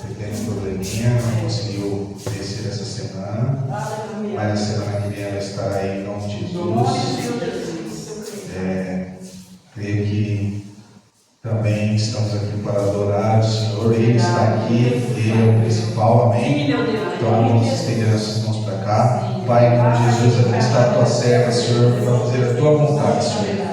pequeno probleminha, não conseguiu descer essa semana, mas a semana que vem ela estará aí em nome de Jesus. Creio que também estamos aqui para adorar o Senhor, Ele está aqui, Ele é o principal, amém? Então vamos estender nossas mãos para cá. Pai, em nome de Jesus, aqui está a tua serva, Senhor, para fazer a tua vontade, Senhor.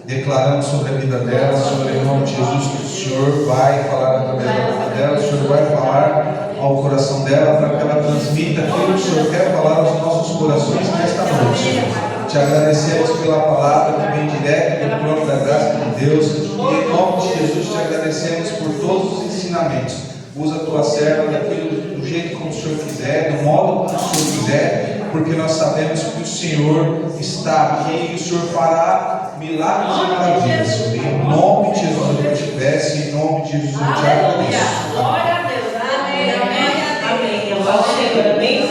Declarando sobre a vida dela, Senhor, em nome de Jesus, que o Senhor vai falar através da vida dela, o Senhor vai falar ao coração dela, para que ela transmita aquilo que o Senhor quer falar aos nossos corações nesta noite, Senhor. Te agradecemos pela palavra que vem direto do trono da graça de Deus, e em nome de Jesus te agradecemos por todos os ensinamentos. Usa a tua serva do jeito como o Senhor quiser, do modo como o Senhor quiser, porque nós sabemos que o Senhor está aqui e o Senhor fará milagres e maravilhas, Senhor. Em nome de Jesus eu te peço, em nome de Jesus eu te agradeço. Glória a Deus, amém, amém. Eu falo, Senhor, amém, eu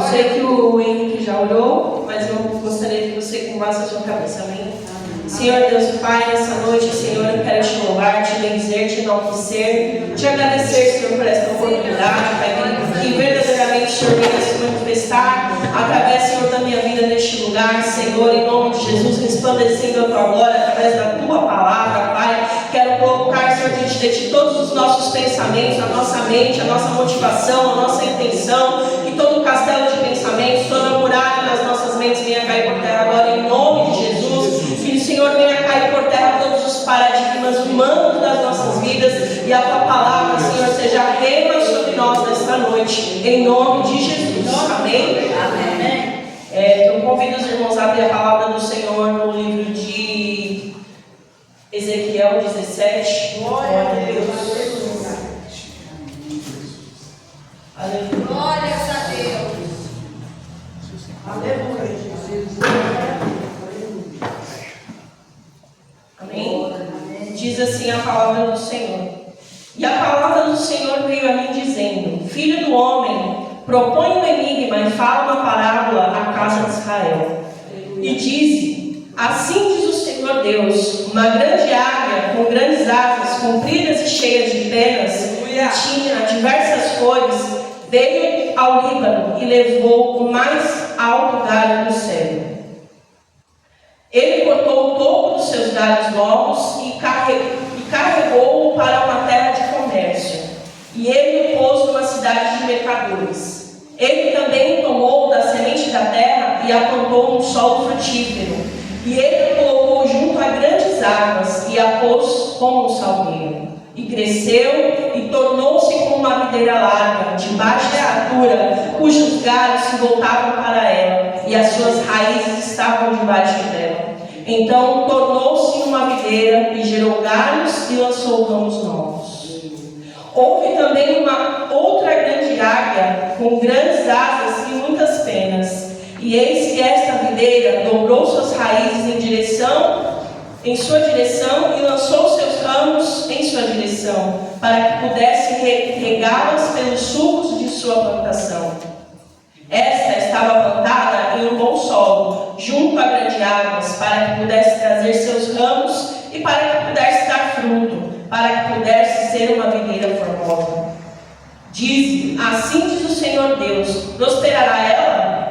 sei que o Henrique já orou, mas eu gostaria que você curvasse a sua cabeça, amém? Senhor Deus e Pai, nessa noite, Senhor, eu quero te louvar, te bendizer, te enaltecer, te agradecer, Senhor, por esta oportunidade, Pai, que verdadeiramente o Senhor venha se manifestar através, Senhor, da minha vida neste lugar, Senhor, em nome de Jesus, resplandecendo a tua glória através da tua palavra, Pai. Quero colocar, Senhor, diante de ti todos os nossos pensamentos, a nossa mente, a nossa motivação, a nossa intenção, que todo castelo de pensamentos, toda muralha nas nossas mentes venha cair por terra agora, em nome de Jesus. Que o Senhor venha cair por terra todos os paradigmas humanos das nossas vidas e a tua palavra, Senhor, seja rema sobre nós nesta noite, em nome de Jesus. Amém? Amém. Eu convido os irmãos a abrir a palavra do Senhor no livro de Ezequiel 17. Glória a Deus. Aleluia. Glórias a Deus. Aleluia. Amém? Diz assim a palavra do Senhor. E a palavra do Senhor veio a mim dizendo: Filho do homem, propõe um enigma e fala uma parábola à casa de Israel. E diz: Assim diz o Senhor Deus, uma grande águia com grandes asas, compridas e cheias de penas, que tinha diversas cores, veio ao Líbano e levou o mais alto galho do céu. Ele cortou o topo dos seus galhos novos e carregou-o para uma terra de comércio. E ele o pôs numa cidade de mercadores. Ele também tomou da semente da terra e a plantou num solo frutífero. E ele a colocou junto a grandes águas e a pôs como um salgueiro. E cresceu e tornou-se como uma videira larga, de baixa altura, cujos galhos se voltavam para ela, e as suas raízes estavam debaixo dela. Então tornou-se uma videira e gerou galhos e lançou ramos novos. Houve também uma outra grande águia, com grandes asas e muitas penas. E eis que esta videira dobrou suas raízes em sua direção e lançou seus ramos em sua direção, para que pudesse regá-las pelos sucos de sua plantação. Esta estava plantada em um bom solo, junto a grandes águas, para que pudesse trazer seus ramos e para que pudesse dar fruto, para que pudesse ser uma videira formosa. Diz: Assim diz o Senhor Deus: prosperará ela?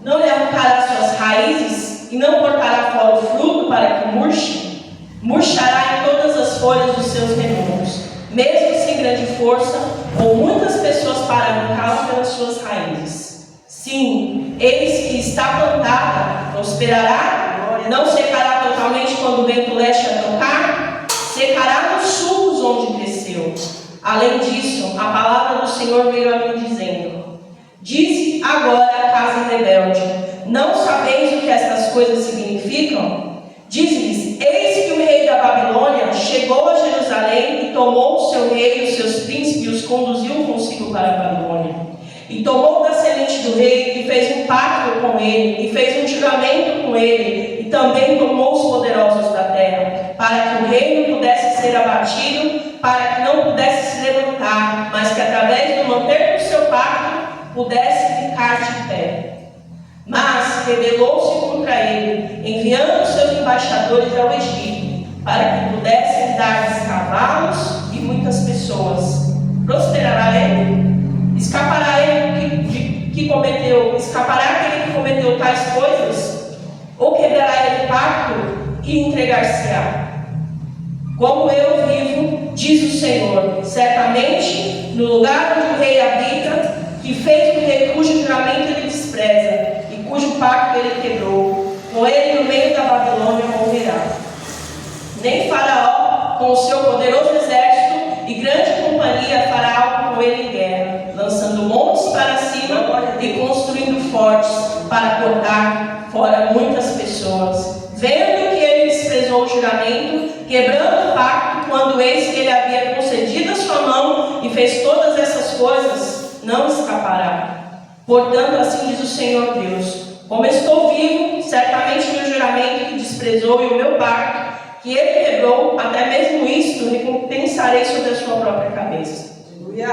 Não lhe arrancará suas raízes e não cortará fora o fruto para que murche? Murchará em todas as folhas dos seus remolos, mesmo sem grande força, ou muitas pessoas para arrancá-la pelas suas raízes. Sim, eis que está plantada, prosperará, não secará totalmente quando o vento leste a tocar, secará nos sulcos onde cresceu. Além disso, a palavra do Senhor veio a mim dizendo: Dize agora a casa rebelde: Não sabeis o que estas coisas significam? Diz-lhes: Eis que o rei da Babilônia chegou a Jerusalém e tomou o seu rei e os seus príncipes e os conduziu consigo para a Babilônia. E tomou da semente do rei e fez um pacto com ele, e fez um juramento com ele, e também tomou os poderosos da terra, para que o reino pudesse ser abatido, para que não pudesse se levantar, mas que através do manter do seu pacto pudesse ficar de pé. Mas rebelou-se contra ele, enviando seus embaixadores ao Egito, para que pudessem dar-lhes cavalos e muitas pessoas. pacto e entregar-se-á. Como eu vivo, diz o Senhor, certamente no lugar onde o rei habita, que fez o rei cujo juramento ele despreza e cujo pacto ele quebrou, com ele no meio da Babilônia morrerá. Nem Faraó, com o seu poderoso exército e grande companhia, fará algo com ele em guerra, lançando montes para cima e construindo fortes para cortar fora muitas pessoas. Vendo que ele desprezou o juramento, quebrando o pacto, quando eis que ele havia concedido a sua mão e fez todas essas coisas, não escapará. Portanto, assim diz o Senhor Deus: como estou vivo, certamente meu juramento que desprezou e o meu pacto que ele quebrou, até mesmo isto recompensarei sobre a sua própria cabeça.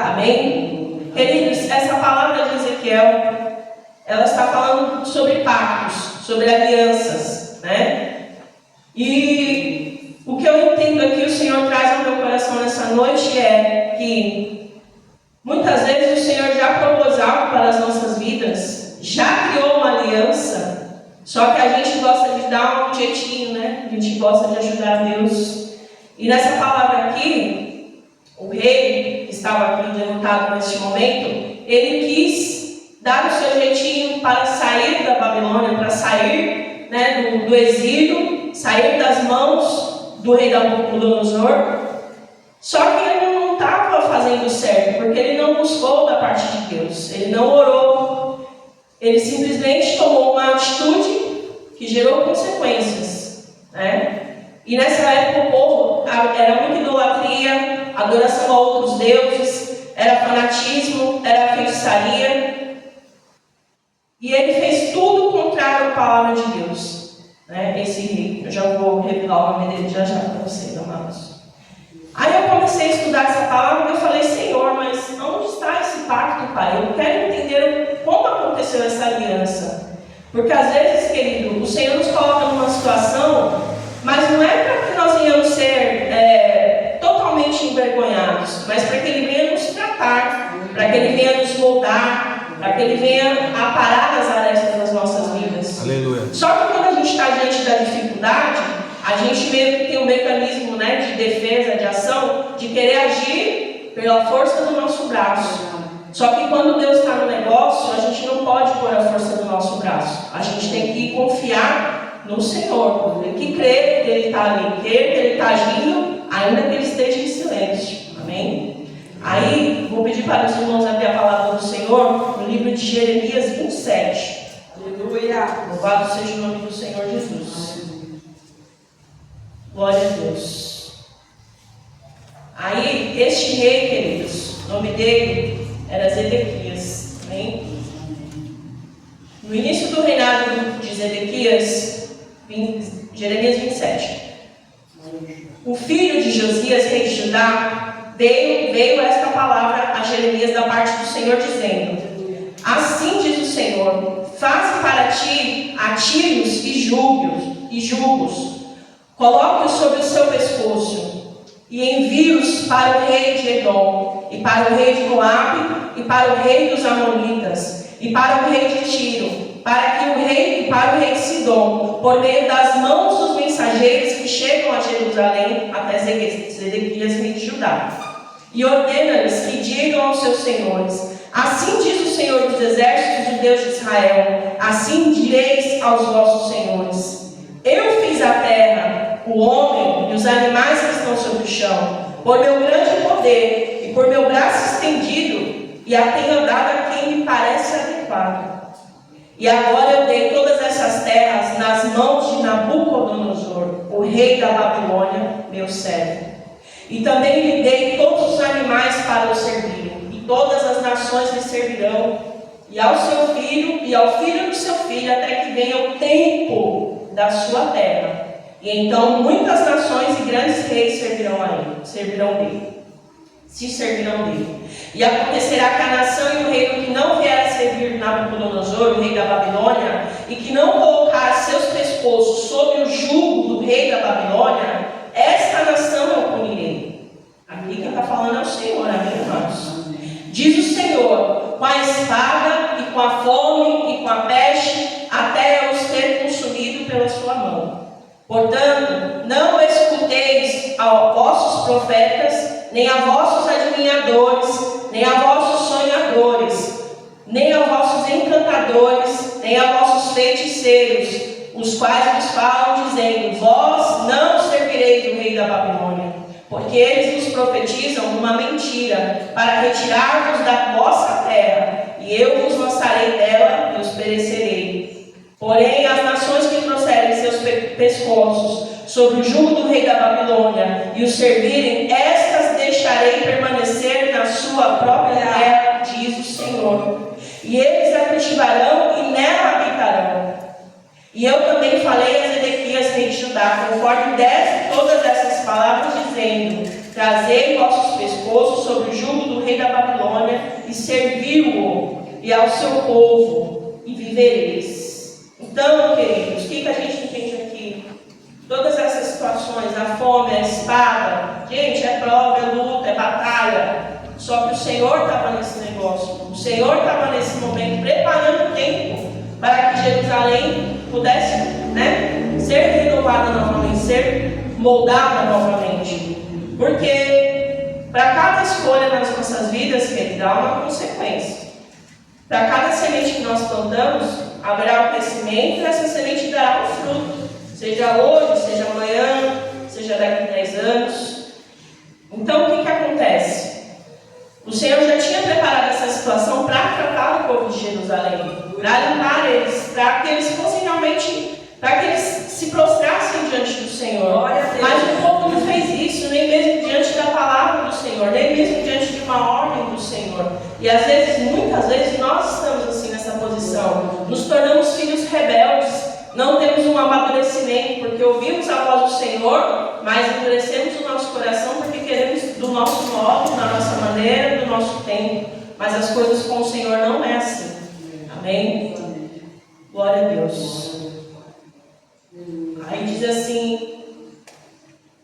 Amém? Queridos, essa palavra de Ezequiel, ela está falando sobre pactos, sobre alianças, né? E o que eu entendo aqui, o Senhor traz ao meu coração nessa noite é que muitas vezes o Senhor já propôs algo para as nossas vidas, já criou uma aliança, só que a gente gosta de dar um jeitinho, né? A gente gosta de ajudar Deus. E nessa palavra aqui, o rei que estava aqui derrotado neste momento, ele quis dar o seu jeitinho para sair da Babilônia, para sair, né, do exílio, sair das mãos do rei Nabucodonosor. Só que ele não estava fazendo certo, porque ele não buscou da parte de Deus, ele não orou, ele simplesmente tomou uma atitude que gerou consequências, né? E nessa época o povo era muita idolatria, adoração a outros deuses, era fanatismo, era feitiçaria. E ele fez tudo contrário à palavra de Deus, né? Esse rei, eu já vou revelar o nome dele já para vocês, amados. Aí eu comecei a estudar essa palavra e eu falei: Senhor, mas onde está esse pacto, Pai? Eu quero entender como aconteceu essa aliança. Porque às vezes, querido, o Senhor nos coloca numa situação, mas não é para que nós venhamos ser totalmente envergonhados, mas para que Ele venha nos tratar, para que Ele venha nos moldar, para que Ele venha aparar as arestas das nossas vidas. Aleluia. Só que quando a gente está diante da dificuldade, a gente meio que tem um mecanismo, né, de defesa, de ação, de querer agir pela força do nosso braço. Só que quando Deus está no negócio, a gente não pode pôr a força do nosso braço. A gente tem que confiar no Senhor. Tem que crer que Ele está ali, crer que Ele está agindo, ainda que Ele esteja em silêncio. Amém? Aí, vou pedir para os irmãos abrir a palavra do Senhor no livro de Jeremias 27. Aleluia! Louvado seja o nome do Senhor Jesus. Glória a Deus. Aí, este rei, queridos, o nome dele era Zedequias. Amém? No início do reinado de Zedequias, Jeremias 27, o filho de Josias, rei de Judá, veio esta palavra a Jeremias da parte do Senhor, dizendo: assim diz o Senhor, faze para ti atilhos e julgos, coloque-os sobre o seu pescoço, e envie-os para o rei de Edom, e para o rei de Moabe, e para o rei dos Amonitas, e para o rei de Tiro, para o rei de Sidom, por meio das mãos dos mensageiros que chegam a Jerusalém até Zedequias, rei de Judá. E ordena-lhes que digam aos seus senhores: assim diz o Senhor dos exércitos, o Deus de Israel, assim direis aos vossos senhores: eu fiz a terra, o homem e os animais que estão sobre o chão, por meu grande poder e por meu braço estendido, e a tenho dado a quem me parece adequado. E agora eu dei todas essas terras nas mãos de Nabucodonosor, o rei da Babilônia, meu servo. E também lhe dei todos os animais para o servirem, e todas as nações lhe servirão, e ao seu filho e ao filho do seu filho, até que venha o tempo da sua terra. E então muitas nações e grandes reis servirão dele. E acontecerá que a nação e o reino que não vier a servir Nabucodonosor, o rei da Babilônia, e que não colocar seus pescoços sob o jugo do rei da Babilônia, esta nação eu punirei. Aqui quem está falando é o Senhor, amém, irmãos? Diz o Senhor: com a espada e com a fome e com a peste, até eu os ter consumido pela sua mão. Portanto, não escuteis a vossos profetas, nem a vossos adivinhadores, nem a vossos sonhadores, nem a vossos encantadores, nem a vossos feiticeiros, os quais vos falam, dizendo: vós não servireis o rei da Babilônia, porque eles vos profetizam uma mentira, para retirar-vos da vossa terra, e eu vos lançarei dela e os perecerei. Porém, as nações que trouxerem seus pescoços sobre o jugo do rei da Babilônia e o servirem, estas deixarei permanecer na sua própria terra, diz o Senhor. E eles a cultivarão e nela habitarão. E eu também falei a Zedequias, rei de Judá, conforme desse todas essas palavras, dizendo: trazei vossos pescoços sobre o jugo do rei da Babilônia e servi-o e ao seu povo, e vivereis. Então, queridos, o que a gente entende aqui? Todas essas situações, a fome, a espada, gente, é prova, é luta, é batalha. Só que o Senhor estava nesse negócio, o Senhor estava nesse momento preparando o tempo para que Jerusalém pudesse, ser renovada novamente, ser moldada novamente. Porque para cada escolha nas nossas vidas, querido, há uma consequência. Para cada semente que nós plantamos, haverá um crescimento e essa semente dará um fruto. Seja hoje, seja amanhã, seja daqui a 10 anos. Então, o que acontece? O Senhor já tinha preparado essa situação para tratar o povo de Jerusalém, para limpar eles, para que eles fossem realmente, para que eles se prostrassem diante do Senhor. Mas o povo não fez isso, nem mesmo diante da palavra do Senhor, nem mesmo diante de uma ordem do Senhor. E às vezes, muitas vezes, nós estamos assim nessa posição, nos tornamos filhos rebeldes, não temos um amadurecimento, porque ouvimos a voz do Senhor, mas endurecemos o nosso coração porque queremos do nosso modo, da nossa maneira, do nosso tempo. Mas as coisas com o Senhor não é assim. Amém? Glória a Deus. Aí diz assim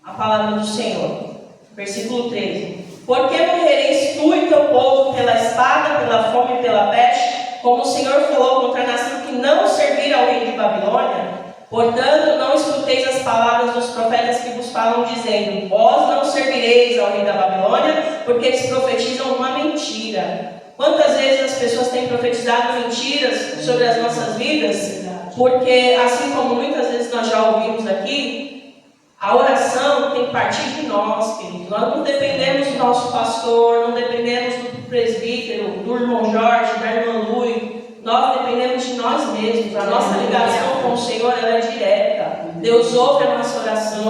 a palavra do Senhor, versículo 13: porque morrereis tu e teu povo pela espada, pela fome e pela peste, como o Senhor falou contra a nação que não servir ao rei de Babilônia? Portanto, não escuteis as palavras dos profetas que vos falam, dizendo: vós não servireis ao rei da Babilônia, porque eles profetizam uma mentira. Quantas vezes as pessoas têm profetizado mentiras sobre as nossas vidas? Porque, assim como muitas vezes nós já ouvimos aqui, a oração tem que partir de nós, queridos. Nós não dependemos do nosso pastor, não dependemos do presbítero, do irmão Jorge, da irmã Lui. Nós dependemos de nós mesmos. A nossa ligação com o Senhor ela é direta. Deus ouve a nossa oração.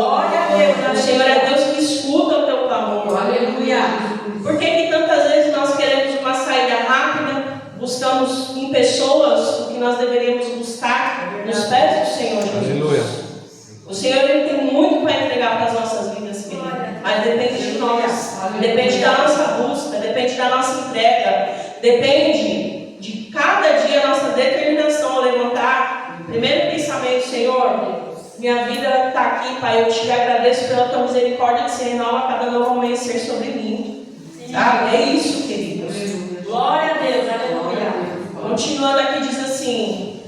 O Senhor é Deus que escuta o teu clamor. Aleluia. Por que tantas vezes nós queremos uma saída rápida, buscamos em pessoas o que nós deveríamos buscar nos pés do Senhor Jesus? Aleluia. O Senhor ele tem muito para entregar para as nossas vidas, querido, mas depende de nós, depende da nossa busca, depende da nossa entrega, depende de cada dia a nossa determinação a levantar. Primeiro pensamento: Senhor, minha vida está aqui, Pai, eu te agradeço pela tua misericórdia que se renova a cada novo amanhecer sobre mim. Sabe? É isso, queridos. Glória a Deus, aleluia. Continuando aqui, diz assim: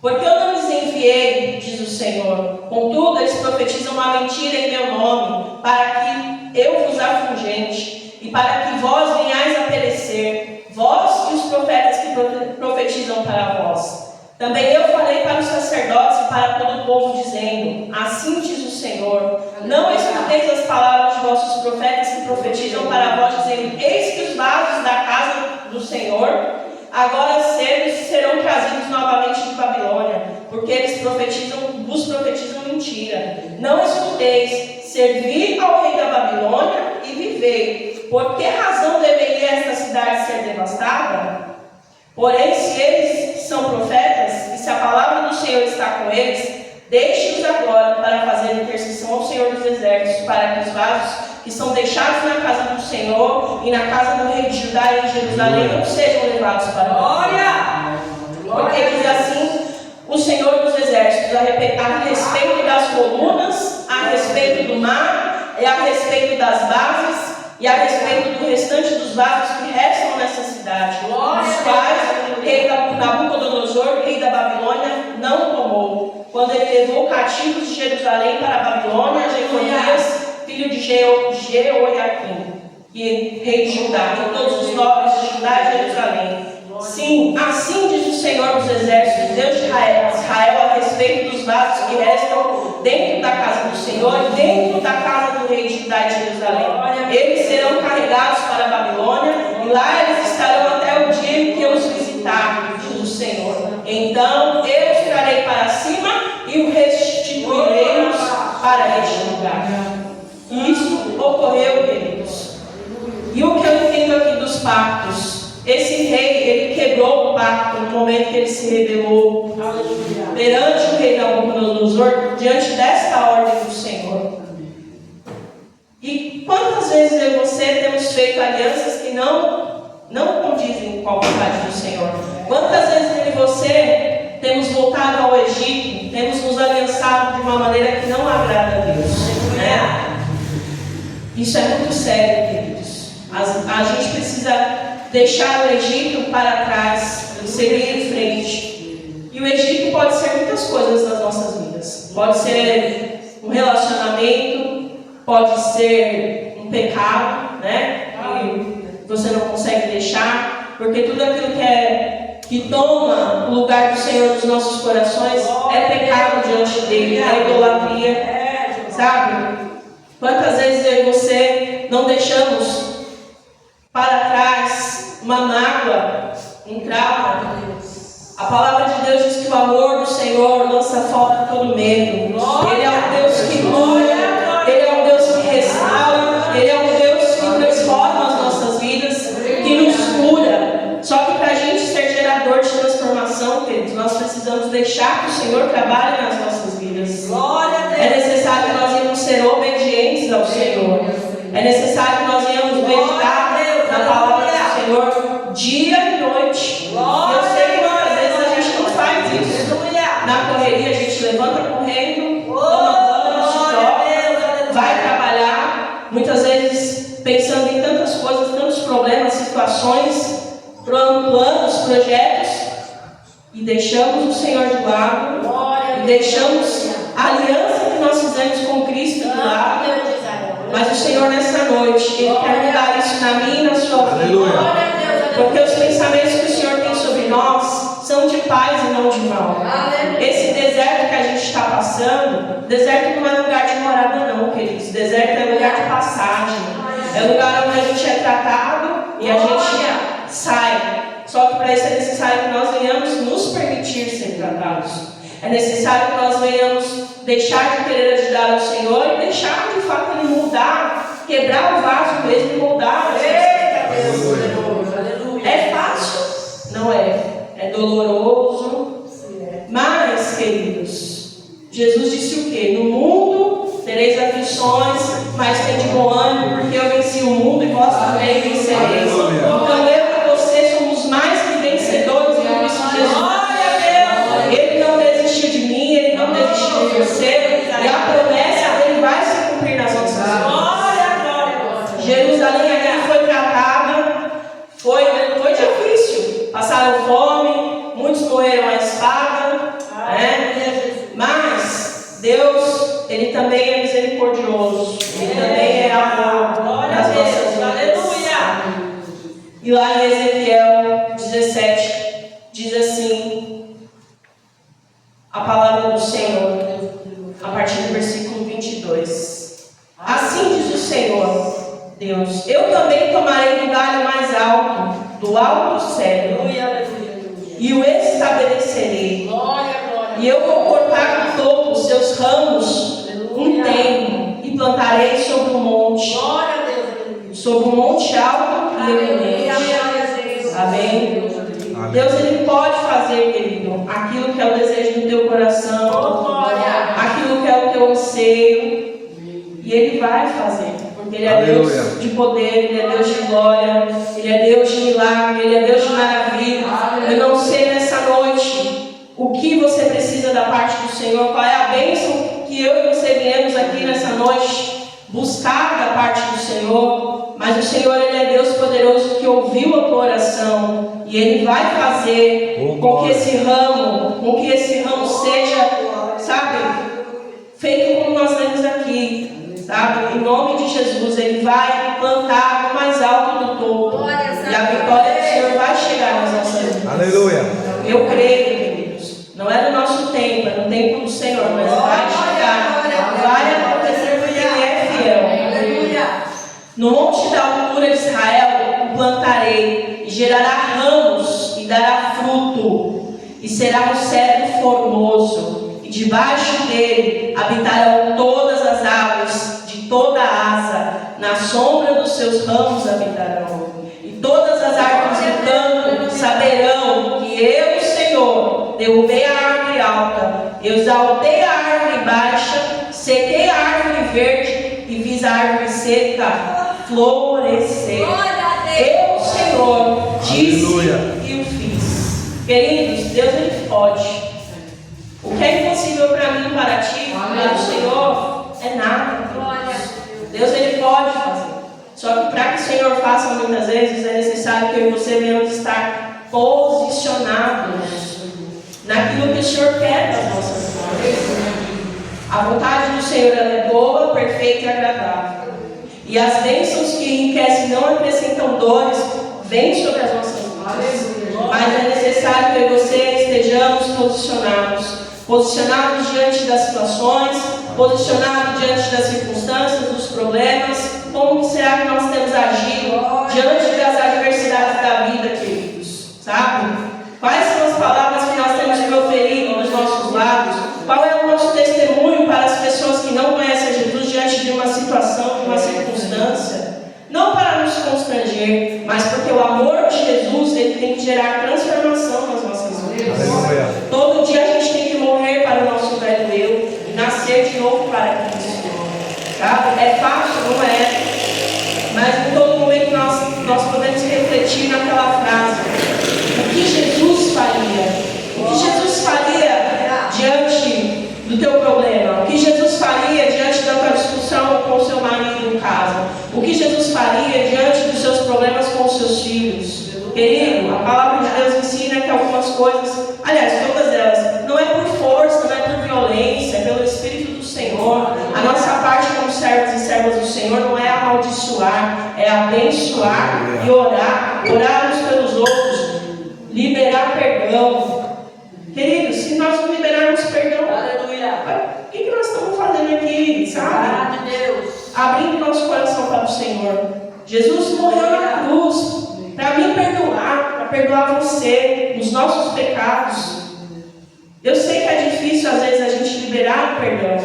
porque eu não lhes enviei, diz o Senhor, contudo eles profetizam uma mentira em meu nome, para que eu vos afugente, e para que vós venhais a perecer, vós e os profetas que profetizam para vós. Também eu falei para os sacerdotes e para todo o povo, dizendo: assim diz o Senhor, não escuteis as palavras de vossos profetas que profetizam para vós, dizendo: eis que os vasos da casa do Senhor agora cedo serão trazidos novamente de Babilônia, porque eles vos profetizam mentira. Não escuteis, servi ao rei da Babilônia e vivei. Por que razão deveria esta cidade ser devastada? Porém, se eles são profetas, e se a palavra do Senhor está com eles, deixe-os agora para fazer intercessão ao Senhor dos Exércitos, para que os vasos que são deixados na casa do Senhor e na casa do rei de Judá e em Jerusalém não sejam levados para a glória. Porque diz assim o Senhor dos Exércitos, a respeito das colunas, a respeito do mar, e a respeito das bases, e a respeito do restante dos vasos que restam nessa cidade, os quais rei Nabucodonosor, rei da Babilônia, não tomou. Quando ele levou cativos de Jerusalém para a Babilônia, Jeconias, filho de Jeoiaquim, e rei de Judá, e todos os nobres de Judá e Jerusalém. Sim, assim diz o Senhor dos Exércitos, Deus de Israel, a respeito dos vasos que restam dentro da casa do Senhor, dentro da casa do rei de Judá e Jerusalém. Eles serão carregados para a Babilônia, e lá eles estarão até o dia que eu os visitar, diz o Senhor. Então eu os trarei para cima e o restituiremos para este lugar. Isso ocorreu, queridos. E o que eu entendo aqui dos pactos? Esse rei, ele quebrou o pacto no momento que ele se rebelou perante o rei Nabucodonosor, diante desta ordem do Senhor. E quantas vezes eu e você temos feito alianças que não condizem com a vontade do Senhor? Quantas vezes eu e você temos voltado ao Egito, temos nos aliançado de uma maneira que não agrada a Deus, né? Isso é muito sério, queridos. A gente precisa deixar o Egito para trás e seguir em frente. E o Egito pode ser muitas coisas nas nossas vidas. Pode ser um relacionamento, pode ser um pecado, né? Que você não consegue deixar, porque tudo aquilo que toma o lugar do Senhor nos nossos corações é pecado diante dele, é idolatria, sabe? Quantas vezes eu e você não deixamos para trás uma mágoa, um trauma? A palavra de Deus diz que o amor do Senhor lança fora todo medo. Ele é um Deus que cura, Ele é um Deus que restaura, Ele é um Deus que transforma as nossas vidas, que nos cura. Só que para a gente ser gerador de transformação, queridos, nós precisamos deixar que o Senhor trabalhe nas nossas vidas. É necessário que nós venhamos ser obedientes ao Senhor. É necessário que nós venhamos meditar na palavra do Senhor dia e noite. E eu sei que muitas vezes a gente não faz isso. Na correria a gente levanta correndo, toma banho, se troca, vai trabalhar, muitas vezes pensando em tantas coisas, tantos problemas, situações, planos, projetos, e deixamos o Senhor de lado, e deixamos a aliança que nós fizemos com Cristo de lado. Mas o Senhor nessa noite, Ele quer mudar isso na minha e na sua vida. Porque os pensamentos que o Senhor tem sobre nós são de paz e não de mal. Esse deserto que a gente está passando, deserto não é lugar de morada não, queridos. Deserto é lugar de passagem. É lugar onde a gente é tratado e a gente sai. Só que para isso é necessário que nós venhamos nos permitir ser tratados. É necessário que nós venhamos deixar de querer ajudar o Senhor e deixar de fato Ele moldar, quebrar o vaso mesmo e moldar. É fácil? Não é. É doloroso. Mas, queridos, Jesus disse o quê? No mundo tereis aflições, mas tem de bom ânimo, porque eu venci o mundo e vós também vencereis. Então eu e você somos mais que vencedores em Cristo Jesus. Ele não desistiu de mim, Ele não desistiu de você, e a promessa dele vai se cumprir nas nossas vidas. Jerusalém aqui foi tratada, foi difícil, passaram fome, muitos morreram à espada, né? Mas Deus, Ele também é misericordioso, Ele também é amor nas nossas vidas. E lá em Ezequiel 17 diz assim a palavra do Senhor, a partir do versículo 22. Assim diz o Senhor Deus: eu também tomarei do galho mais alto, do alto cedro, e o estabelecerei. E eu vou cortar do topo os seus ramos um tempo, e plantarei sobre um monte, sobre um monte alto e eminente. Amém? Deus, Ele pode fazer, querido, aquilo que é o desejo do teu coração, aquilo que é o teu anseio, e Ele vai fazer, porque Ele é Deus de poder, Ele é Deus de glória, Ele é Deus de milagre, Ele é Deus de maravilha. Eu não sei nessa noite o que você precisa da parte do Senhor, qual é a bênção que eu e você viemos aqui nessa noite buscar da parte do Senhor, mas Mas o Senhor, Ele é Deus poderoso que ouviu a tua oração. E Ele vai fazer com que esse ramo seja, sabe, feito como nós lemos aqui, sabe? Em nome de Jesus, Ele vai plantar no mais alto do topo. E a vitória do Senhor vai chegar nas nossas vidas. Aleluia. Eu creio, queridos. Não é do nosso tempo, é no tempo do Senhor, mas vai chegar. Vai acontecer porque Ele é fiel. No monte da altura de Israel o plantarei, e gerará ramos, e dará fruto, e será um cedro formoso, e debaixo dele habitarão todas as aves de toda a asa, na sombra dos seus ramos habitarão. E todas as árvores do campo saberão que eu, Senhor, derrubei a árvore alta, eu exaltei a árvore baixa, sequei a árvore verde e fiz a árvore seca florescer. Eu, Senhor, disse e o fiz. Queridos, Deus Ele pode. O que é impossível para mim e para ti, para o Senhor, é nada. Deus Ele pode fazer. Só que para que o Senhor faça muitas vezes é necessário que eu e você venhamos estar posicionados naquilo que o Senhor quer das nossas vidas. A vontade do Senhor ela é boa, perfeita e agradável. E as bênçãos que enriquecem não acrescentam dores, vêm sobre as nossas vidas. Mas é necessário que eu e você estejamos posicionados diante das situações, posicionados diante das circunstâncias, dos problemas. Como será que nós temos agido diante das adversidades da vida, queridos? Sabe? Quais são as palavras que nós temos proferido nos nossos lábios? Qual é o nosso testemunho para as pessoas que não conhecem Jesus diante de uma situação, de uma circunstância? Não para nos constranger, mas porque o amor de Jesus ele tem que gerar transformação nas nossas vidas. Todo dia a gente tem que morrer para o nosso velho eu e nascer de novo para Cristo. Sabe? É fácil, não é? Mas em todo momento nós podemos refletir naquela frase: o que Jesus faria? O que Jesus faria diante do teu problema? O que Jesus faria diante da tua discussão com o seu marido em casa? O que Jesus faria diante dos seus problemas com os seus filhos? Querido, a palavra de Deus ensina que algumas coisas, aliás, todas elas, não é por força, não é por violência, é pelo Espírito do Senhor. A nossa parte como servos e servas do Senhor não é amaldiçoar, é abençoar e orar uns pelos outros, liberar perdão. Queridos, se nós não liberarmos perdão, o que nós estamos fazendo aqui, sabe? Abrindo nosso coração para o Senhor. Jesus morreu na cruz para me perdoar, para perdoar você, os nossos pecados. Eu sei que é difícil às vezes a gente liberar o perdão,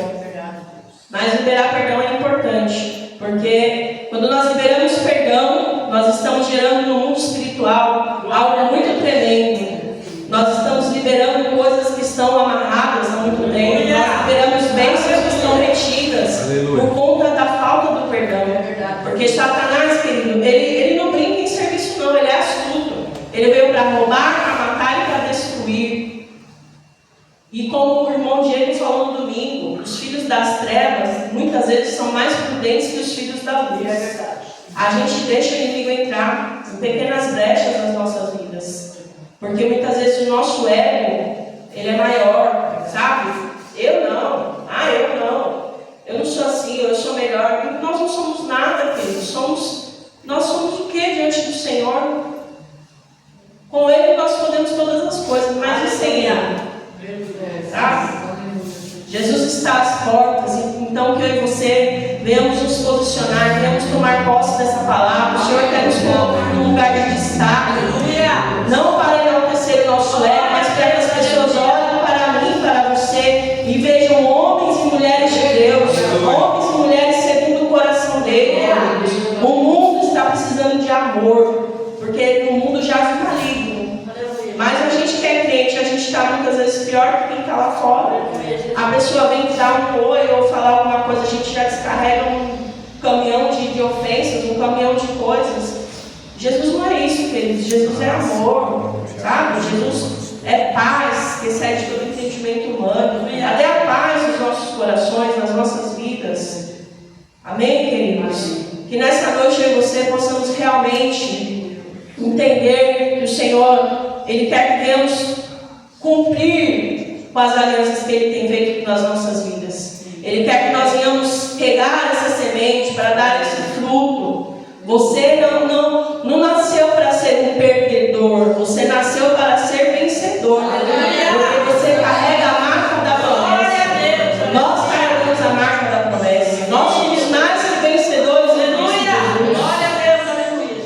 mas liberar perdão é importante, porque quando nós liberamos perdão, nós estamos gerando no mundo espiritual algo muito tremendo. Nós estamos liberando coisas que estão amarradas há muito tempo. Nós liberamos bênçãos que estão retidas por conta da falta do perdão. Porque Satanás, querido, ele não brinca em serviço não, ele é astuto. Ele veio para roubar, para matar e para destruir. E como o irmão Diego falou no domingo, os filhos das trevas muitas vezes são mais prudentes que os filhos da luz. A gente deixa o inimigo entrar em pequenas brechas nas nossas vidas. Porque muitas vezes o nosso ego, ele é maior, sabe? Eu não, eu não sou assim, eu sou melhor. Nós não somos nada, queridos. Nós somos o que diante do Senhor? Com Ele nós podemos todas as coisas, mas e sem Ele? Sabe? Jesus está às portas, então que eu e você venhamos nos posicionar, venhamos tomar posse dessa palavra. O Senhor quer nos colocar num lugar de destaque, não para enaltecer o nosso ego, mas para que as pessoas olhem para mim, para você e vejam homens e mulheres de Deus, homens e mulheres segundo o coração dele. O mundo está precisando de amor, porque no mundo jaz o maligno. Mas a gente que é crente, a gente está muitas vezes pior que quem está lá fora. A pessoa vem dar um oi ou falar alguma coisa, a gente já descarrega um caminhão de ofensas, um caminhão de coisas. Jesus não é isso, queridos. Jesus é amor, sabe? Jesus é paz, que excede todo entendimento humano. Até a paz nos nossos corações, nas nossas vidas. Amém, queridos? Que nessa noite eu e você possamos realmente entender que o Senhor, Ele quer que venhamos cumprir com as alianças que Ele tem feito nas nossas vidas. Ele quer que nós venhamos pegar essa semente para dar esse fruto. Você não nasceu para ser um perdedor, você nasceu para ser vencedor. Porque você carrega a marca da promessa. Nós carregamos a marca da promessa. Nós somos mais que vencedores em Cristo.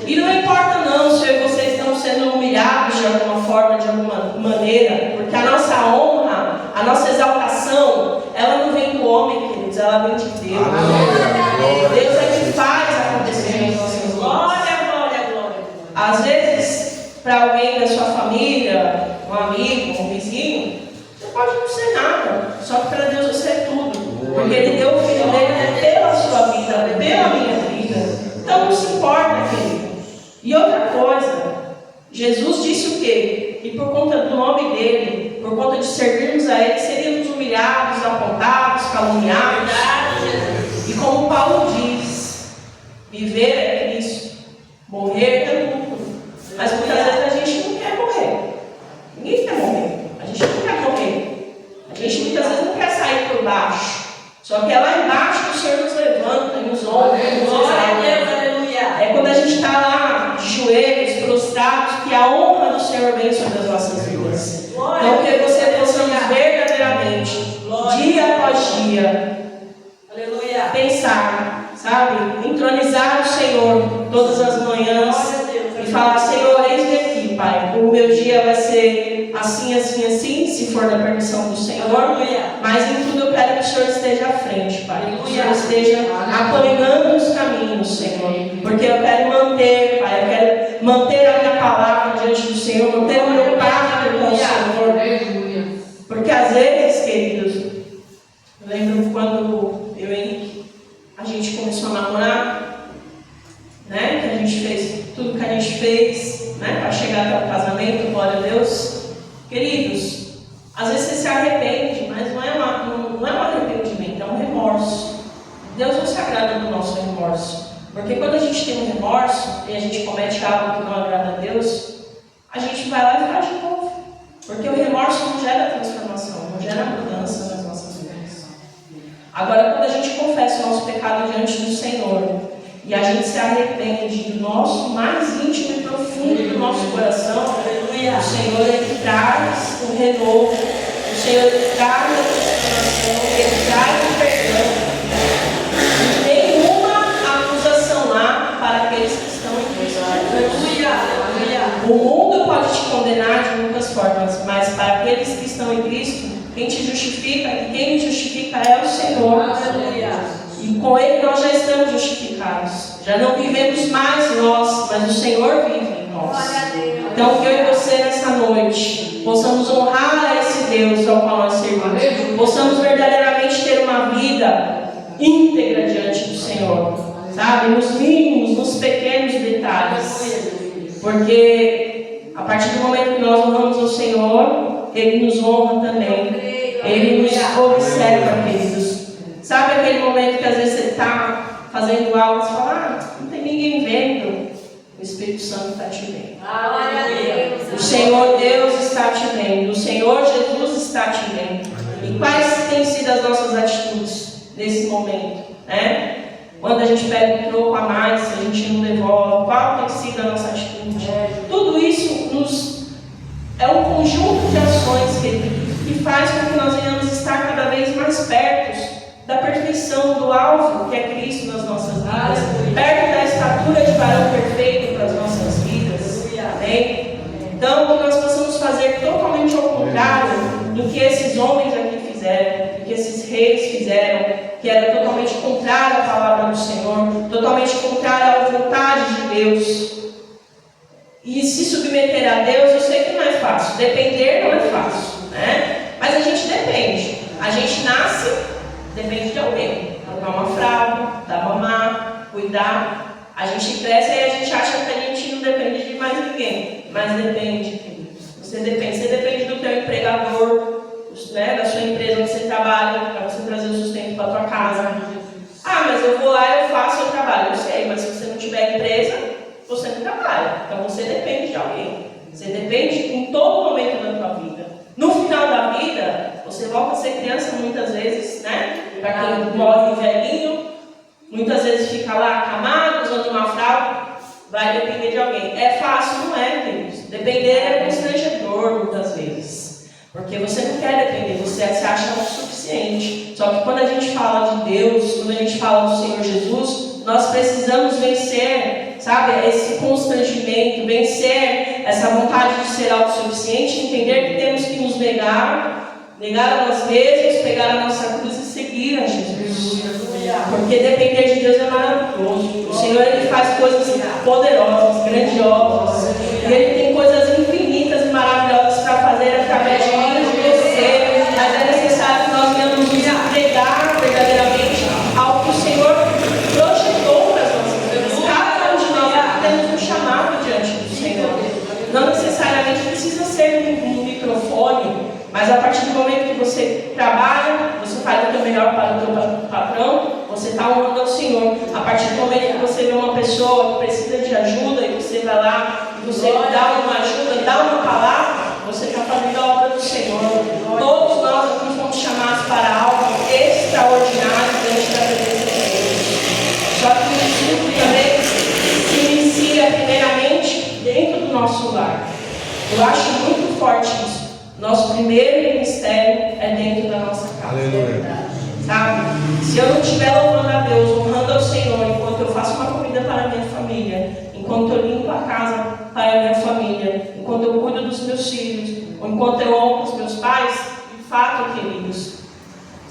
E não importa não se eu e você estão sendo humilhados de alguma forma, de alguma maneira, porque a nossa honra, a nossa exaltação, ela não vem do homem, queridos, ela vem de Deus. Deus é que faz acontecer em nossas vidas. Glória. Às vezes, para alguém da sua família, um amigo, um vizinho, você pode não ser nada, só que para Deus você é tudo. Porque Ele deu o filho dele pela sua vida, pela minha vida. Então não se importa, querido. E outra coisa, Jesus disse o quê? E por conta do nome dele, por conta de servirmos a Ele, seríamos humilhados, apontados, caluniados. E como Paulo diz, viver é Cristo, morrer é lucro. Mas muitas vezes a gente não quer morrer. Ninguém quer morrer. A gente não quer morrer. A gente muitas vezes não quer sair por baixo. Só que é lá embaixo que o Senhor nos levanta e nos honra. É quando a gente está lá de joelhos, prostrados, que a honra do Senhor vem sobre as nossas vidas. Então que você possamos verdadeiramente, dia após dia, pensar, sabe? Entronizar o Senhor todas as manhãs e falar: Senhor, eis-me aqui, Pai. O meu dia vai ser assim, assim, assim, se for da permissão do Senhor. Mas em tudo eu quero que o Senhor esteja à frente, Pai. Que o Senhor esteja apoiando os caminhos, Senhor. Porque eu quero manter, Pai, eu quero manter a minha palavra diante do Senhor, manter o meu pacto com o Senhor. Porque às vezes, queridos, eu lembro quando eu e Henrique, a gente começou a namorar, né? Que a gente fez tudo que a gente fez, né? Para chegar até o casamento, glória a Deus. Queridos, às vezes você se arrepende, mas não é um arrependimento, é um remorso. Deus não se agrada do nosso remorso. Porque quando a gente tem um remorso e a gente comete algo que não agrada a Deus, a gente vai lá e faz de novo. Porque o remorso não gera transformação, não gera mudança nas nossas vidas. Agora, quando a gente confessa o nosso pecado diante do Senhor e a gente se arrepende do nosso mais íntimo e profundo do nosso coração, o Senhor Ele traz o renovo, o Senhor Ele traz a transformação, Ele traz o perdão. Não tem nenhuma acusação lá para aqueles que estão em Cristo. O mundo pode te condenar de muitas formas, mas para aqueles que estão em Cristo, quem te justifica e quem me justifica é o Senhor. E com Ele nós já estamos justificados. Já não vivemos mais nós, mas o Senhor vive em nós. Então que eu e você nessa noite possamos honrar a esse Deus ao qual nós servimos. Possamos verdadeiramente ter uma vida íntegra diante do Senhor. Sabe? Nos mínimos, nos pequenos detalhes. Porque a partir do momento que nós honramos o Senhor, Ele nos honra também. Ele nos observa, queridos. Sabe aquele momento que às vezes você está fazendo algo e você fala: não tem ninguém vendo. O Espírito Santo está te vendo. O Senhor Deus está te vendo. O Senhor Jesus está te vendo. E quais têm sido as nossas atitudes nesse momento? Né? Quando a gente pega um troco a mais, a gente não devolve, qual tem sido a nossa atitude? Tudo isso é um conjunto de ações que faz com que nós venhamos estar cada vez mais perto da perfeição, do alvo que é Cristo nas nossas vidas, perto da estatura de varão perfeito para as nossas vidas. Amém? Então, que nós possamos fazer totalmente ao contrário do que esses homens aqui fizeram, do que esses reis fizeram, que era totalmente contrário à palavra do Senhor, totalmente contrário à vontade de Deus. E se submeter a Deus, eu sei que não é fácil. Depender não é fácil, né? Mas a gente depende. A gente nasce, depende de alguém. Colocar uma fralda, dar mamar, cuidar. A gente cresce e a gente acha que a gente não depende de mais ninguém. Mas depende. Você depende do teu empregador, né, da sua empresa onde você trabalha, para você trazer o sustento para a tua casa. Ah, mas eu vou lá e eu faço o trabalho. Eu sei, mas trabalha. Então você depende de alguém. Você depende em todo momento da tua vida. No final da vida, você volta a ser criança muitas vezes, né? Para quem morre velhinho, muitas vezes fica lá acamado, usando uma fralda, vai depender de alguém. É fácil? Não é, queridos. Depender é constrangedor muitas vezes. Porque você não quer depender, você se acha autossuficiente. Só que quando a gente fala de Deus, quando a gente fala do Senhor Jesus, nós precisamos vencer, sabe, esse constrangimento, vencer essa vontade de ser autossuficiente, entender que temos que nos negar a nós mesmos, pegar a nossa cruz e seguir a Jesus. Porque depender de Deus é maravilhoso. O Senhor, Ele faz coisas poderosas, grandiosas. E Ele tem coisas infinitas e maravilhosas para fazer através de mim e de você. Mas é necessário que nós venhamos nos entregar verdadeiramente ao que o Senhor projetou para as nossas vidas. Cada um de nós temos um chamado diante do Senhor. Não necessariamente precisa ser um microfone, mas a partir do momento que você trabalha, você faz o teu melhor para o teu patrão, você está honrando ao Senhor. A partir do momento que você vê uma pessoa que precisa de ajuda e você vai lá e você dá uma ajuda, dá uma palavra, você está fazendo a obra do Senhor. Todos nós aqui fomos chamados para algo extraordinário diante da presença de Deus. Só que isso também se inicia primeiramente dentro do nosso lar. Eu acho muito forte isso. Nosso primeiro ministério é dentro da nossa casa. Aleluia. Sabe? Se eu não estiver louvando a Deus, honrando ao Senhor, enquanto eu faço uma comida para a minha família, enquanto eu limpo a casa para a minha família, enquanto eu cuido dos meus filhos, ou enquanto eu honro os meus pais, de fato, queridos,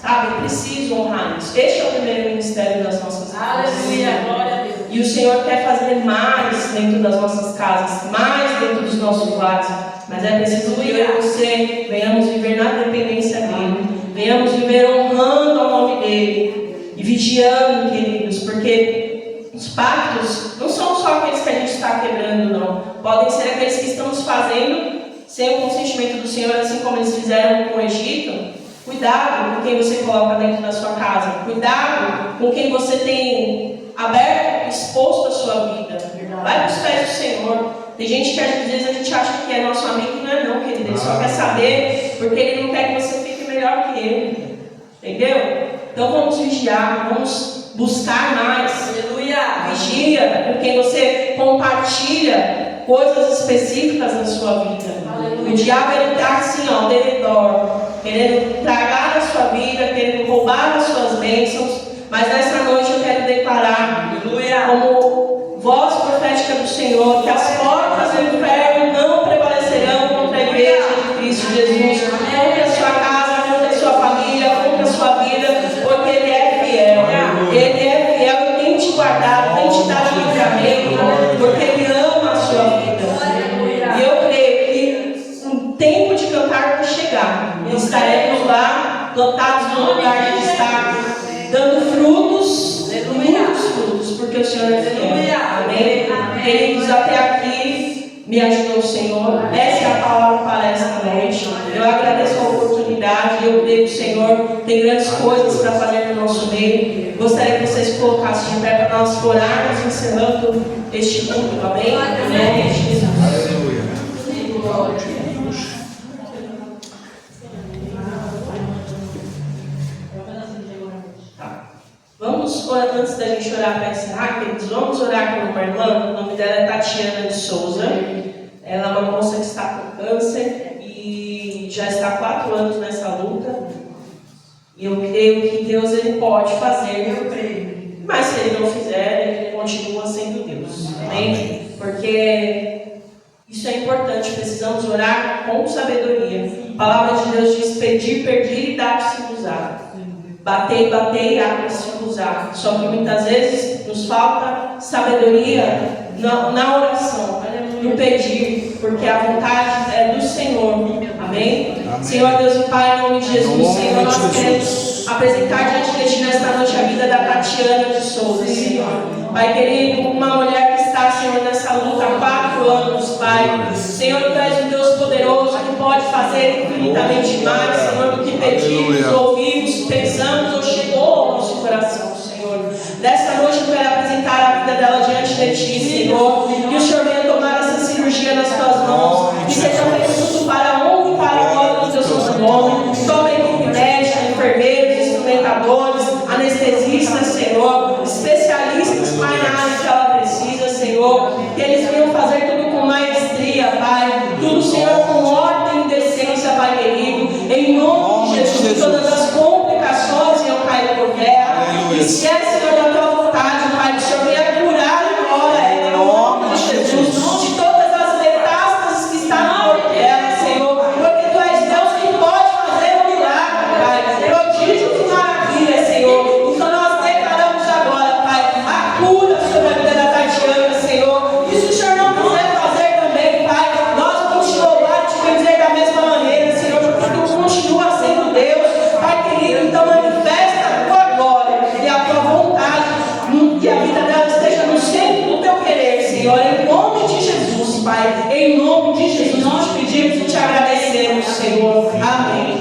sabe? Eu preciso honrar isso. Este é o primeiro ministério das nossas casas. Aleluia, glória a Deus. E o Senhor quer fazer mais dentro das nossas casas, mais dentro dos nossos lares. Mas é preciso que eu e você venhamos viver na dependência dEle, venhamos viver honrando ao nome dEle e vigiando, queridos, porque os pactos não são só aqueles que a gente está quebrando, não. Podem ser aqueles que estamos fazendo sem o consentimento do Senhor, assim como eles fizeram com o Egito. Cuidado com quem você coloca dentro da sua casa, cuidado com quem você tem aberto, exposto a sua vida. Vai para os pés do Senhor. Tem gente que às vezes a gente acha que é nosso amigo, não é não, querido. Ele só quer saber porque ele não quer que você fique melhor que ele. Entendeu? Então vamos vigiar, vamos buscar mais. Aleluia. Vigia com quem você compartilha coisas específicas da sua vida. Aleluia. O diabo ele está assim, ó, ao redor, querendo tragar a sua vida, querendo roubar as suas bênçãos. Mas nessa noite eu quero declarar, aleluia, como voz profética do Senhor, que as portas do inferno não prevalecerão contra a igreja de Cristo Jesus, contra a sua casa, contra a sua família, contra a sua vida, porque Ele é fiel. Ele é fiel e tem te guardado, tem te dado livramento, porque Ele ama a sua vida. E eu creio que o tempo de cantar vai chegar. E estaremos lá, dotados no lugar de destaque, dando frutos, muitos frutos, porque o Senhor é fiel. Amém? Queridos, até aqui me ajudou o Senhor. Essa é a palavra para esta noite. Eu agradeço a oportunidade. Eu creio que o Senhor tem grandes coisas para fazer no nosso meio. Gostaria que vocês colocassem de pé para nós orarmos, encerrando este culto. Amém? Amém. Aleluia. Vamos, antes da gente orar para encerrar, queridos, vamos orar com uma irmã. O nome dela é Tatiana de Souza. Ela é uma moça que está com câncer e já está há 4 anos nessa luta. E eu creio que Deus ele pode fazer, eu creio. Mas se Ele não fizer, Ele continua sendo Deus. Amém? Porque isso é importante, precisamos orar com sabedoria. A palavra de Deus diz: pedir, pedir e dar-se-vos-á. Batei, batei, abre-se-vos-á. Só que muitas vezes nos falta sabedoria na oração, no pedir, porque a vontade é do Senhor. Amém? Senhor Deus e Pai, em nome de Jesus, Senhor, nós queremos apresentar diante de Ti nesta noite a vida da Tatiana de Souza, Senhor. Pai querido, uma mulher que está, Senhor, nessa luta há 4 anos, Pai. Senhor, Tu és um Deus poderoso que pode fazer infinitamente mais, Senhor, do que pedimos, ouvimos, pensamos ou chegou ao nosso coração, Senhor. Nesta noite eu quero apresentar a vida dela diante de Ti, Senhor. Que o Senhor venha cuidadores, anestesistas, Senhor, especialistas, Pai, na área que ela precisa, Senhor, que eles venham fazer tudo com maestria, Pai, tudo, Senhor, com ordem e decência, Pai querido, em nome de Jesus, todas as complicações venham cair por terra, e se é, Senhor, da tua vontade, Pai, que o Senhor venha curar agora, em nome de Jesus, de todas as metástases que estão no corpo dela, Senhor, porque tu és Deus que pode fazer um milagre, Pai, prodígios e maravilhas, Senhor. Então nós declaramos agora, Pai, a cura sobre a vida da Tatiana, Senhor. E se o Senhor não quiser fazer também, Pai, nós vamos te louvar e te bendizer da mesma maneira, Senhor, porque tu continua sendo Deus, Pai querido. Então manifesta a tua glória e a tua vontade, que a vida dela esteja no centro do teu querer, Senhor, em nome de Jesus, Pai, em nome de Jesus, nós te pedimos e te agradecemos, Senhor, amém.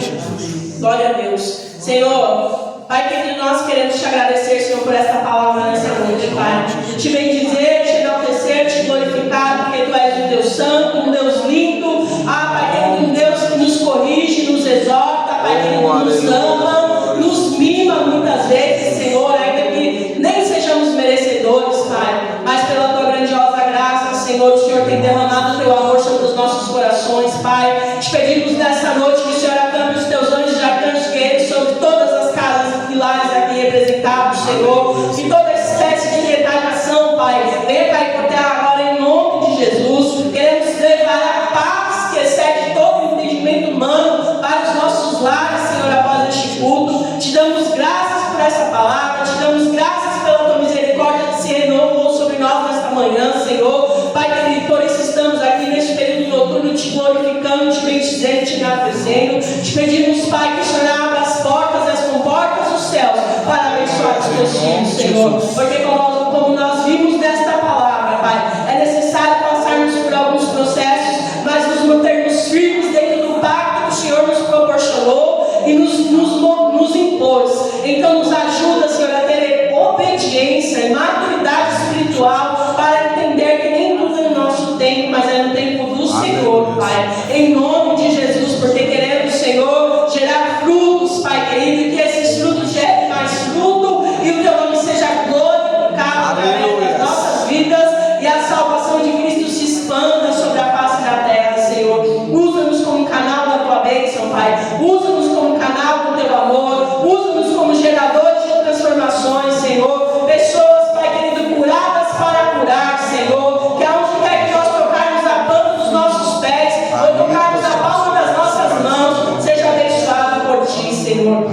Glória a Deus, Senhor, Pai querido, nós queremos te agradecer, Senhor, por esta palavra nessa noite, Pai, te bendizer, te enaltecer, te glorificar, porque tu és um Deus santo, um Deus lindo, Pai querido, um Deus que nos corrige, nos exorta, Pai querido, nos ama, nos mima muitas vezes, Senhor, ainda que nem sejamos merecedores, Pai, mas pela tua grandiosa graça, Senhor, o Senhor tem derramado o teu amor sobre os nossos corações, Pai. Te pedimos nessa noite que o Senhor acampe os teus anjos de arcanjos guerreiros sobre todas as casas e pilares aqui representados, Senhor, e toda espécie de retaliação, Pai, venha cair por terra agora em nome de Jesus. Queremos levar a paz que excede todo entendimento humano para os nossos lares, Senhor, após este culto. Te damos graças por essa palavra, te damos graças pela tua misericórdia que se renovou sobre nós nesta manhã, Senhor. Pai querido, por isso estamos aqui neste período noturno te glorificando, te bendizendo, te agradecendo. Te pedimos, Pai, que o Senhor abra as portas e as comportas dos céus para abençoar os teus filhos, Senhor. Porque como nós vimos nesta palavra, Pai, é necessário passarmos por alguns processos, mas nos mantermos firmes dentro do pacto que o Senhor nos proporcionou e nos impôs. Então nos ajuda, Senhor, a ter obediência e maturidade espiritual para entender que nem tudo é no nosso tempo, mas é no tempo do Senhor, Pai. Em nome de Jesus, porque queremos, Senhor, gerar frutos, Pai querido, e que esses frutos gerem mais fruto e o teu nome seja glorificado através das nossas vidas e a salvação de Cristo se expanda sobre a face da terra, Senhor. Usa-nos como canal da tua bênção, Pai. Usa-nos como canal do teu amor. Usa-nos como geradores de transformações, Senhor. Pessoas, Pai querido, curadas para curar, Senhor. Que aonde quer que nós tocarmos a planta dos nossos pés ou tocarmos a palma das nossas mãos, seja abençoado por ti, Senhor.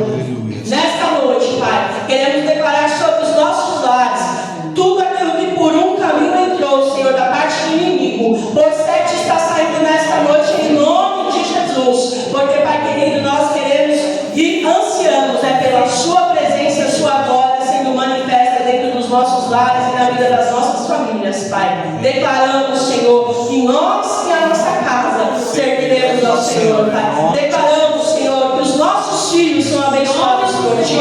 Nesta noite, Pai, queremos declarar sobre os nossos lares tudo aquilo que por um caminho entrou, Senhor, da parte do inimigo, por 7 está saindo nesta noite em nome de Jesus. Porque, Pai querido, nós queremos e ansiamos pela sua presença, sua glória sendo manifesta dentro dos nossos lares e na vida das nossas famílias, Pai. Declaramos, Senhor, que nós e a nossa casa serviremos ao Senhor, Pai. Declaramos, Senhor, que os nossos filhos são abençoados por ti.